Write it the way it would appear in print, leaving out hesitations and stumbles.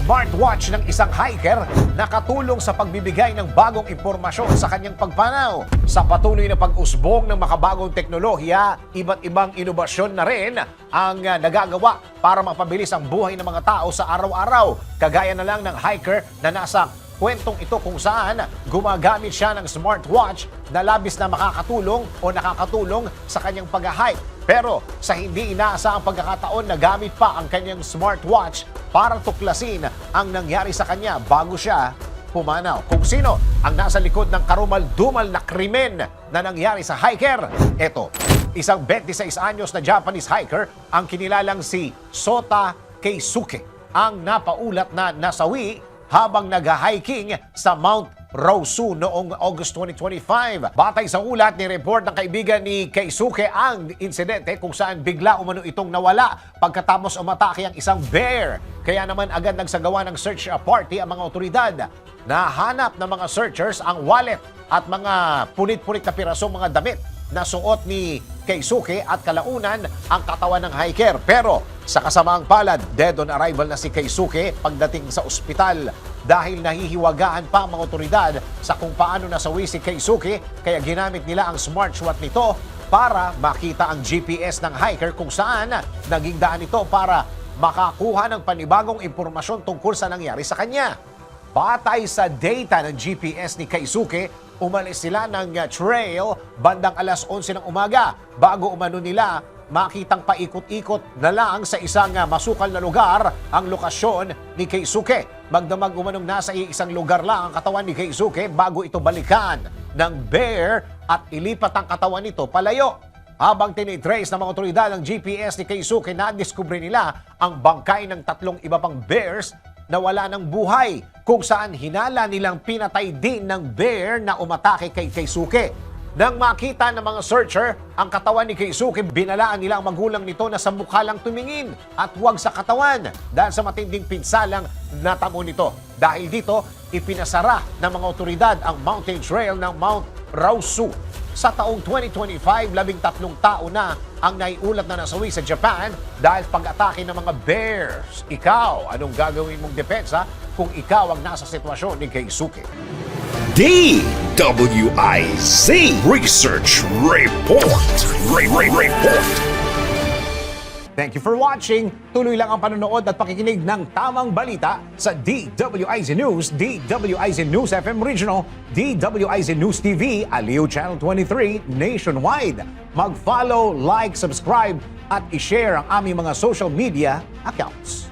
smartwatch ng isang hiker nakatulong sa pagbibigay ng bagong impormasyon sa kanyang pagpanaw. Sa patuloy na pag-usbong ng makabagong teknolohiya, iba't ibang inobasyon na rin ang nagagawa para mapabilis ang buhay ng mga tao sa araw-araw. Kagaya na lang ng hiker na nasa kwentong ito kung saan gumagamit siya ng smartwatch na labis na makakatulong o nakakatulong sa kanyang pag-hike. Pero sa hindi inaasahang pagkakataon, nagamit pa ang kanyang smartwatch para tuklasin ang nangyari sa kanya bago siya pumanaw. Kung sino ang nasa likod ng karumal-dumal na krimen na nangyari sa hiker? Ito, isang 26 anyos na Japanese hiker ang kinilalang si Sota Keisuke ang napaulat na nasawi habang nag-hiking sa Mount Rosu noong August 2025. Batay sa ulat ni report ng kaibigan ni Keisuke ang insidente kung saan bigla umano itong nawala pagkatapos umatake ang isang bear. Kaya naman agad nagsagawa ng search party ang mga otoridad. Nahanap ng mga searchers ang wallet at mga punit-punit na pirasong mga damit na suot ni Keisuke at kalaunan ang katawan ng hiker. Pero sa kasamaang palad, dead on arrival na si Keisuke pagdating sa ospital dahil nahihiwagaan pa ang mga otoridad sa kung paano nasawi si Keisuke, kaya ginamit nila ang smartwatch nito para makita ang GPS ng hiker kung saan naging daan ito para makakuha ng panibagong impormasyon tungkol sa nangyari sa kanya. Batay sa data ng GPS ni Keisuke, umalis sila ng trail bandang alas 11 ng umaga bago umano nila makitang paikot-ikot na lang sa isang masukal na lugar ang lokasyon ni Keisuke. Magdamag umanong nasa isang lugar lang ang katawan ni Keisuke bago ito balikan ng bear at ilipat ang katawan nito palayo. Habang tinitrace ng mga otoridad ng GPS ni Keisuke, nadiskubre nila ang bangkay ng 3 iba pang bears na wala ng buhay, kung saan hinala nilang pinatay din ng bear na umatake kay Keisuke. Nang makita ng mga searcher ang katawan ni Keisuke, binalaan nila ang magulang nito na sa mukha lang tumingin at huwag sa katawan dahil sa matinding pinsalang natamo nito. Dahil dito, ipinasara ng mga otoridad ang mountain trail ng Mount Rosu. Sa taong 2025, 13 tao na ang naiulat na nasawi sa Japan dahil pag-atake ng mga bears. Ikaw, anong gagawin mong depensa kung ikaw ang nasa sitwasyon ni Keisuke? DWIZ Research Report. Report. Thank you for watching. Tuloy lang ang panonood at pakikinig ng tamang balita sa DWIZ News, DWIZ News FM Regional, DWIZ News TV, Aliw Channel 23, nationwide. Mag-follow, like, subscribe at i-share ang aming mga social media accounts.